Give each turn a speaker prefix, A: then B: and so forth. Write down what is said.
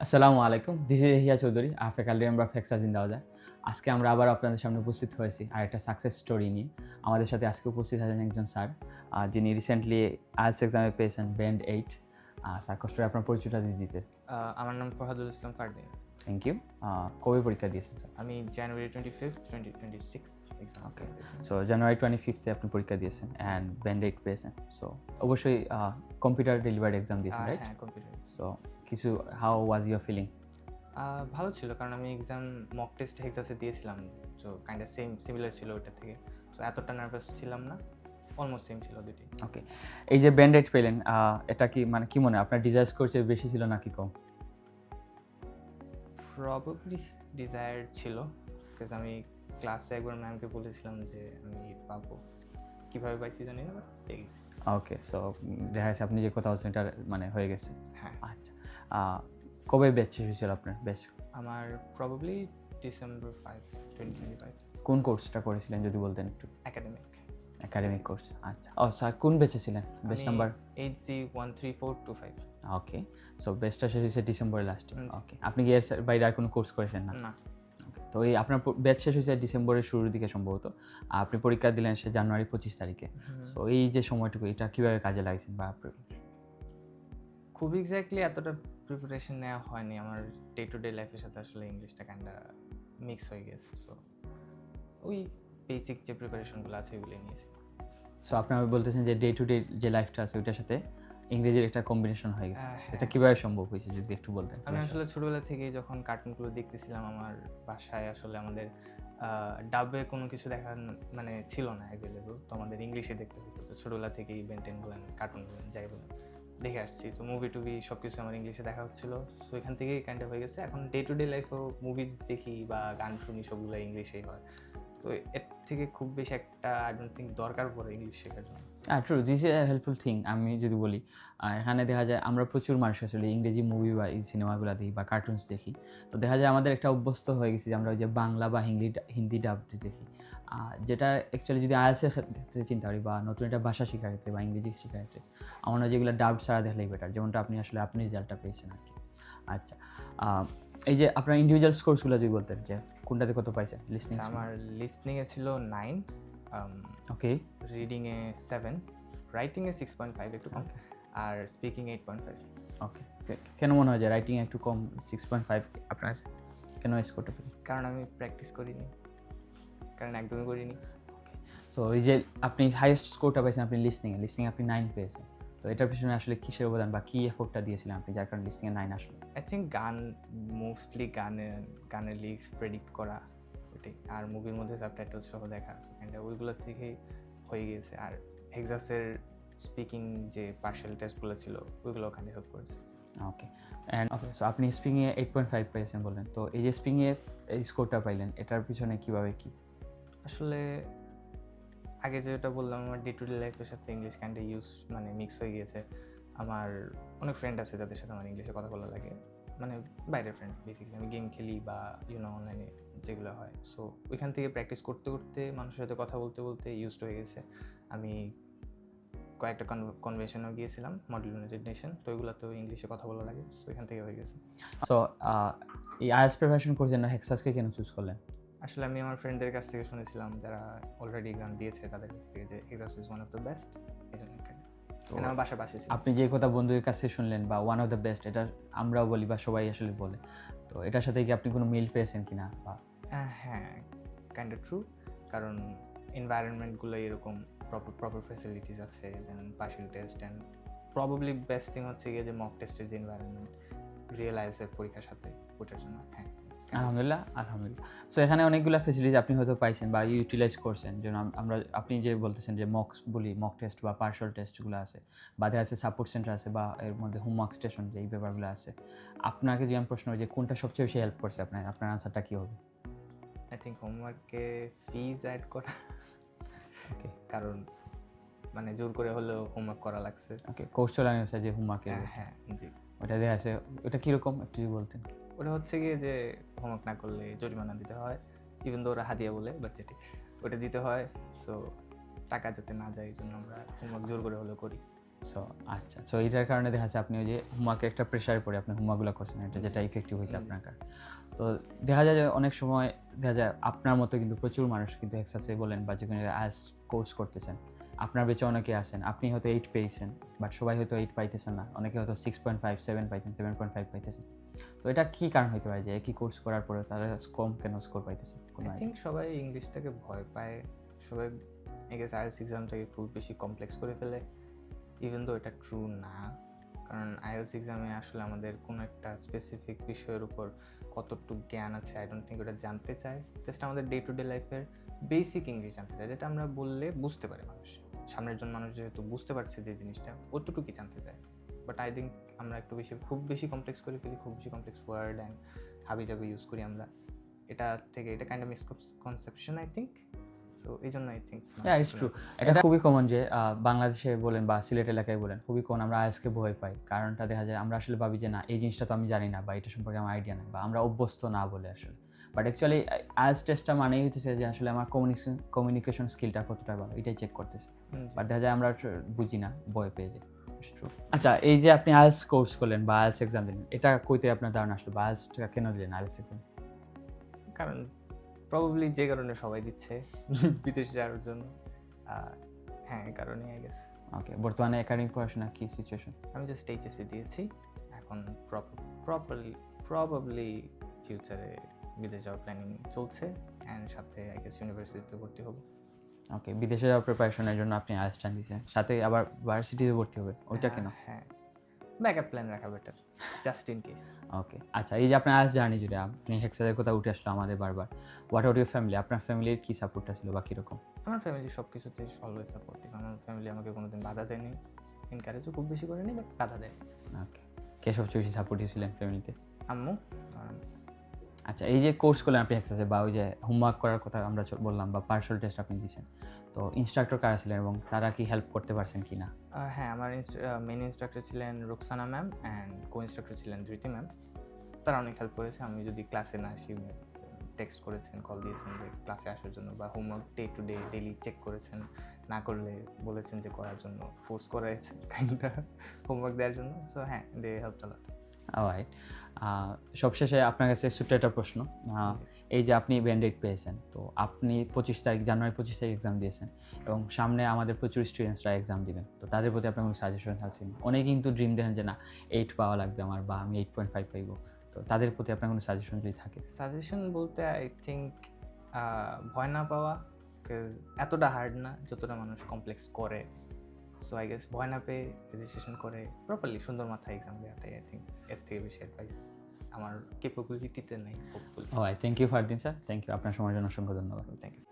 A: আসসালামু আলাইকুম, this is Hiya Chowdhury, faculty member ফ্যাক্সা জিন্দাবাদ। আজকে আমরা আবার আপনাদের সামনে উপস্থিত হয়েছি আর একটা সাকসেস স্টোরি নিয়ে। আমাদের সাথে আজকে উপস্থিত আছেন একজন স্যার, যিনি রিসেন্টলি আইএলটিএস এক্সামে পেয়েছেন ব্যান্ড 8। স্যার কষ্ট করে আপনার পরিচয়টা দিয়ে দিতে।
B: আমার নাম ফরহাদুল ইসলাম ফারদিন।
A: Thank you. কবে পরীক্ষা দিয়েছেন স্যার?
B: আমি জানুয়ারি 25, 2026 এক্সাম
A: ওকে, সো জানুয়ারি 25 আপনি পরীক্ষা দিয়েছেন অ্যান্ড ব্যান্ড 8 পেয়েছেন। সো অবশ্যই কম্পিউটার ডেলিভার্ড এক্সাম দিয়েছেন, রাইট?
B: হ্যাঁ, কম্পিউটার।
A: সো কিছু, হাউ ওয়াজ ইউর ফিলিং?
B: ভালো ছিল, কারণ আমি এক্সাম মক টেস্ট হেক্সাসে দিয়েছিলাম। সো কাইন্ড অফ সিমিলার ছিল ওটা থেকে। সো এতটা নার্ভাস ছিলাম না, অলমোস্ট সেম ছিল দুটি।
A: ওকে, এই যে ব্যান্ড 8 পেলেন, এটা কি মানে কি মনে হয় আপনার ডিজায়ার স্কোর চেয়ে বেশি ছিল নাকি কম?
B: প্রবাবলি ডিজায়ার ছিল, বিকজ আমি ক্লাসে একবার ম্যামকে বলেছিলাম যে আমি পাবো, কীভাবে পাইছি জানি না, পেয়ে গেছি।
A: ওকে, সো দেখা যাচ্ছে আপনি যে কথা বলছেন এটা মানে হয়ে গেছে।
B: হ্যাঁ,
A: আচ্ছা, কবে ব্যাচ শেষ হয়েছিল আপনার ব্যাচ?
B: আমার প্রবাবলি ডিসেম্বর 5, 2025।
A: কোন কোর্সটা করেছিলেন যদি বলতেন একটু?
B: একাডেমিক।
A: একাডেমিক কোর্স, আচ্ছা। ও স্যার, কোন ব্যাচে ছিলেন? Batch number?
B: HC 13425।
A: ওকে, সো ব্যাচটা শেষ হয়েছে ডিসেম্বরের লাস্টে।
B: জি।
A: ওকে, আপনি কি এর বাইরে আর কোনো কোর্স করেছেন না?
B: না,
A: Okay, তো এই আপনার ব্যাচ শেষ হয়েছে ডিসেম্বরের শুরুর দিকে সম্ভবত, আপনি পরীক্ষা দিলেন সে জানুয়ারি 25 তারিখে। সো এই যে সময়টুকু এটা কিভাবে কাজে লাগছেন বা
B: খুব এক্স্যাক্টলি এতটা প্রিপারেশন নেওয়া হয়নি। আমার ডে টু ডে লাইফের সাথে আসলে ইংলিশটা কাইন্ডা মিক্স হয়ে গেছে। সো ওই বেসিক যে প্রিপারেশনগুলো আছে ওগুলো নিয়েছি।
A: সো আপনি বলতেছেন যে ডে টু ডে যে লাইফটা আছে ওইটার সাথে ইংরেজির একটা কম্বিনেশন হয়ে গেছে।
B: হ্যাঁ।
A: এটা কিভাবে সম্ভব হয়েছে যদি একটু বলতেন?
B: আমি আসলে ছোটবেলা থেকেই যখন কার্টুনগুলো দেখতেছিলাম, আমার বাসায় আসলে আমাদের ডাবে কোনো কিছু দেখার মানে ছিল না অ্যাভেলেবল, তো আমাদের ইংলিশে দেখতে হতো। তো ছোটবেলা থেকেই বেনটেন বলেন, কার্টুন বলেন, যাই বলেন দেখে আসছি। তো মুভি টুভি সব কিছু আমার ইংলিশে দেখা হচ্ছিলো। সো এখান থেকেই কাইন্ড হয়ে গেছে। এখন ডে টু ডে লাইফেও মুভি দেখি বা গান শুনি, সবগুলো ইংলিশেই হয়। তো এর থেকে খুব বেশি একটা আই ডোন্ট থিঙ্ক দরকার পড়ে ইংলিশ শেখার জন্য।
A: True, this is a helpful thing. আমি যদি বলি, এখানে দেখা যায় আমরা প্রচুর মানুষ আসলে ইংরেজি মুভি বা এই সিনেমাগুলো দেখি বা কার্টুনস দেখি। তো দেখা যায় আমাদের একটা অভ্যস্ত হয়ে গেছি যে আমরা ওই যে বাংলা বা হিন্দি ডাবড দেখি, যেটা অ্যাকচুয়ালি যদি আইএলটিএস এর ক্ষেত্রে চিন্তা করি বা নতুন একটা ভাষা শেখার ক্ষেত্রে বা ইংরেজি শেখার ক্ষেত্রে আমার মনে হয় যেগুলো ডাবড ছাড়া দেখলেই বেটার, যেমনটা আপনি রেজাল্টটা পেয়েছেন আর কি। আচ্ছা, এই যে আপনার ইন্ডিভিজুয়াল স্কোরসগুলো যদি বলতেন যে কোনটাতে কত পাইছেন লিসনিং?
B: আমার লিসনিংয়ে ছিল 9,
A: ওকে,
B: রিডিংয়ে 7, রাইটিংয়ে 6.5, একটু কম, আর স্পিকিং 8.5।
A: ওকে, কেন মনে হয় যে রাইটিং একটু কম? 6.5 আপনার কেন স্কোরটা পেলেন?
B: কারণ আমি প্র্যাকটিস করিনি, কারণ একদমই করিনি।
A: সো এই যে আপনি হাইয়েস্ট স্কোরটা পেয়েছেন আপনি লিসনিংয়ে আপনি 9 পেয়েছেন, তো এটার পিছনে আসলে কিসের অবদান বা কি এফোর্টটা দিয়েছিলেন আপনি যার কারণে লিসনিংয়ে 9 আসলো?
B: আই থিঙ্ক মোস্টলি গানের লিরিক্স প্রেডিক্ট করা ওইটাই, আর মুভির মধ্যে সাবটাইটেল সহ দেখা, ওইগুলো থেকেই হয়ে গিয়েছে। আর হেক্সাসের স্পিকিং যে পার্শিয়াল টেস্টগুলো ছিল ওইগুলো ওখানে হেল্প করেছে।
A: ওকে, সো আপনি স্পিকিংয়ে 8.5 পেয়েছেন বললেন, তো এই যে স্পিকিংয়ে এই স্কোরটা পাইলেন এটার পিছনে কীভাবে কি?
B: আসলে আগে যেটা বললাম, আমার ডে টু ডে লাইফের সাথে ইংলিশ কাইন্ডে মানে মিক্স হয়ে গিয়েছে। আমার অনেক ফ্রেন্ড আছে যাদের সাথে আমার ইংলিশে কথা বলা লাগে, মানে বাইরের ফ্রেন্ড বেসিক্যালি। আমি গেম খেলি বা অনলাইনে যেগুলো হয়। সো ওইখান থেকে প্র্যাকটিস করতে করতে মানুষের সাথে কথা বলতে বলতে ইউজড হয়ে গেছে। আমি কয়েকটা কনভেনশনেও গিয়েছিলাম, মডেল ইউনাইটেড নেশন, তো ওইগুলোতেও ইংলিশে কথা বলা লাগে। সো এখান থেকে হয়ে গেছে।
A: সো এই আইএলটিএস প্রিপারেশন কোর্সের জন্য হেক্সাসকে কেন চুজ করলেন?
B: আসলে আমি আমার ফ্রেন্ডদের কাছ থেকে শুনেছিলাম যারা অলরেডি এক্সাম দিয়েছে, তাদের কাছ থেকে, যে Hexas is one of the best. তো আমার বাসার পাশে ছিল।
A: আপনি যে কথা বন্ধুদের কাছে শুনলেন বা ওয়ান অফ দ্য বেস্ট, এটা আমরাও বলি বা সবাই আসলে বলে, তো এটার সাথে কি আপনি কোনো মিল পেয়েছেন কিনা? বা
B: হ্যাঁ, কাইন্ড অফ ট্রু, কারণ এনভায়রনমেন্টগুলো এরকম, প্রপার ফ্যাসিলিটিস আছে, then partial test, and probably best thing হচ্ছে গিয়ে যে মক টেস্টের যে এনভায়রনমেন্ট রিয়েলাইজের পরীক্ষার সাথে, ওটার জন্য। হ্যাঁ,
A: আলহামদুলিল্লাহ। সো এখানে অনেকগুলো ফ্যাসিলিটি আপনি হয়তো পাইছেন বা ইউটিলাইজ করছেন, যেন আপনি যে বলতেছেন যে মক টেস্ট বা পার্শাল টেস্টগুলো আছে, বা দেখা যাচ্ছে সাপোর্ট সেন্টার আছে বা এর মধ্যে হোমওয়ার্ক স্টেশন, যে এই ব্যাপারগুলো আছে। আপনাকে যদি আমি প্রশ্ন করি যে কোনটা সবচেয়ে বেশি হেল্প করছে আপনার আনসারটা কী হবে?
B: আই থিঙ্ক হোমওয়ার্কে ফিজ অ্যাড করা।
A: ওকে,
B: কারণ মানে জোর করে হলেও হোমওয়ার্ক করা লাগছে।
A: ওকে, কোর্স চালানো হচ্ছে যে হোমওয়ার্কে,
B: হ্যাঁ, জি।
A: ওটা দেখা আছে, ওটা কীরকম একটু যদি বলতেন?
B: ওটা হচ্ছে গিয়ে যে হোমওয়ার্ক না করলে জরিমানা দিতে হয়, ইভেন দো ওরা হাদিয়া বলে, বাট যেটি ওটা দিতে হয়। সো টাকা যাতে না যায় এই জন্য আমরা হোমওয়ার্ক জোর করে হলেও করি।
A: সো আচ্ছা, সো এটার কারণে দেখা যাচ্ছে আপনি ওই যে হোমওয়ার্কে একটা প্রেশারে পড়ে আপনি হোমওয়ার্কগুলো করছেন, এটা যেটা ইফেক্টিভ হয়েছে আপনার কাছে। তো দেখা যায় যে অনেক সময় দেখা যায় আপনার মতো কিন্তু প্রচুর মানুষ কিন্তু এক্সারসাইজ বলেন বা যেখানে আইএলটিএস কোর্স করতেছেন, আপনার বেঁচে অনেকে আছেন, আপনি হয়তো 8 পেয়েছেন, বাট সবাই হয়তো 8 পাইতেছেন না, অনেকে হয়তো 6.5 7 পাইছেন, 7.5 পাইতেছেন। তো এটা কি কারণ হইতে পারে যে একই কোর্স করার পরে তারা কম কেন স্কোর পাইতেছে? কোনো
B: আই থিঙ্ক সবাই ইংলিশটাকে ভয় পায়, সবাই আই গেস আইএলটিএস এক্সামটাকে খুব বেশি কমপ্লেক্স করে ফেলে, ইভেন দো এটা ট্রু না। কারণ আইএলটিএস এক্সামে আসলে আমাদের কোনো একটা স্পেসিফিক বিষয়ের উপর কতটুকু জ্ঞান আছে আই ডোন্ট থিঙ্ক ওটা জানতে চায়। জাস্ট আমাদের ডে টু ডে লাইফের বেসিক ইংলিশ জানতে চায়, যেটা আমরা বললে বুঝতে পারে মানুষ, সামনের জন মানুষ যেহেতু বুঝতে পারছে যে জিনিসটা, অতটুকুই জানতে চায়। বাট আই থিঙ্ক আমরা একটু বেশি খুব বেশি কমপ্লেক্স করে ফেলি, খুব বেশি কমপ্লেক্স ওয়ার্ড অ্যান্ড হাবিজাবি ইউজ করি আমরা। এটা থেকে এটা kind of misconception I think. So এই জন্য আই থিঙ্ক
A: ইটস ট্রু। এটা খুবই কমন যে বাংলাদেশে বলেন বা সিলেট এলাকায় বলেন, খুবই কমন আমরা আইএলটিএসকে ভয় পাই। কারণটা দেখা যায় আমরা আসলে ভাবি যে না, এই জিনিসটা তো আমি জানি না বা এটা সম্পর্কে আমার আইডিয়া নেই বা আমরা অভ্যস্ত না বলে আসলে। বাট অ্যাকচুয়ালি আইএলটিএস টেস্টটা মানেই হচ্ছে যে আসলে আমার কমিউনিকেশন স্কিলটা কতটা ভালো এটাই চেক করতেছে। বাট দেখা যায় আমরা বুঝি না, ভয় পেয়ে যাই। It's true. আচ্ছা, এই যে আপনি আইএলটিএস কোর্স করলেন বা আইএলটিএস এক্সাম দিলেন, এটা কইতে আপনার ধারণা আসলো বা আইএলটিএসটা কেন দিলেন আইএলটিএস এক্সাম?
B: কারণ প্রবাবলি যে কারণে সবাই দিচ্ছে বিদেশে যাওয়ার জন্য। হ্যাঁ, এই কারণে আই গেস।
A: ওকে, বর্তমানে একাডেমিক পড়াশোনা কি সিচুয়েশন?
B: আমি জাস্ট এইচএসসি দিয়েছি, এখন প্রবাবলি ফিউচারে বিদেশ যাওয়ার প্ল্যানিং চলছে, অ্যান্ড সাথে আই গেস ইউনিভার্সিটিতে ভর্তি হবো।
A: ওকে, বিদেশে যাওয়ার প্রিপারেশনের জন্য আপনি আইএলটিএস দিয়েছেন, সাথে আবার ভার্সিটিতে ভর্তি হবে, ওইটা কেন?
B: হ্যাঁ, ব্যাকআপ প্ল্যান রাখা বেটার, জাস্ট ইন কেস।
A: ওকে, আচ্ছা, এই যে আপনার আইএলটিএস জার্নি জুড়ে আপনি হেক্সাসের কথা উঠে আসলো আমাদের বারবার, হোয়াট আবাউট ইউর ফ্যামিলি? আপনার ফ্যামিলির কি সাপোর্টটা ছিল বা কীরকম?
B: আমার ফ্যামিলি সব কিছুতে অলওয়েজ সাপোর্টিভ। আমার ফ্যামিলি আমাকে কোনোদিন বাধা দেয়নি, এনকারেজও খুব বেশি করেনি, বাট বাধা দেয়।
A: ওকে, কে সবচেয়ে বেশি সাপোর্টিভ ছিলেন ফ্যামিলিতে?
B: আম্মু।
A: আচ্ছা, এই যে কোর্স করলেন আপনি হেক্সাসে বা ওই যে হোমওয়ার্ক করার কথা আমরা বললাম বা পার্সোনাল টেস্ট আপনি দিয়েছেন, তো ইনস্ট্রাক্টর কারা ছিলেন এবং তারা কি হেল্প করতে পারছেন কি না?
B: হ্যাঁ, আমার মেইন ইনস্ট্রাক্টর ছিলেন Rukhsana ma'am and co instructor ছিলেন ধৃতি ম্যাম। তারা অনেক হেল্প করেছে। আমি যদি ক্লাসে না আসি, টেক্সট করেছেন, কল দিয়েছেন যে ক্লাসে আসার জন্য, বা homework day to day daily check করেছেন, না করলে বলেছেন যে করার জন্য, ফোর্স করেছে কাইন্ডটা হোমওয়ার্ক দেওয়ার জন্য। সো হ্যাঁ, they help a lot.
A: Right. সবশেষে আপনার কাছে ছোট্ট একটা প্রশ্ন। এই যে আপনি ব্যান্ড-এইড পেয়েছেন, তো আপনি জানুয়ারি 25 তারিখ এক্সাম দিয়েছেন এবং সামনে আমাদের প্রচুর স্টুডেন্টসরা এক্সাম দিবেন। তো তাদের প্রতি আপনার কোনো সাজেশন আছে? অনেকে কিন্তু ড্রিম দেখেন যে না, 8 পাওয়া লাগবে আমার বা আমি 8.5 পাইবো। তো তাদের প্রতি আপনার কোনো সাজেশন যদি থাকে?
B: সাজেশন বলতে আই থিঙ্ক ভয় না পাওয়া, বিকজ এতটা হার্ড না যতটা মানুষ কমপ্লেক্স করে। সো আই গেস ভয় না পেয়ে রেজিস্ট্রেশন করে প্রপারলি সুন্দর মাথায় এক্সাম দেওয়াটাই আই থিঙ্ক এর থেকে বেশি অ্যাডভাইস আমার ক্যাপাবিলিটিতে নেই, hopefully.
A: Thank you Fardin sir, thank you. আপনার সময়ের জন্য অসংখ্য ধন্যবাদ।
B: Thank you.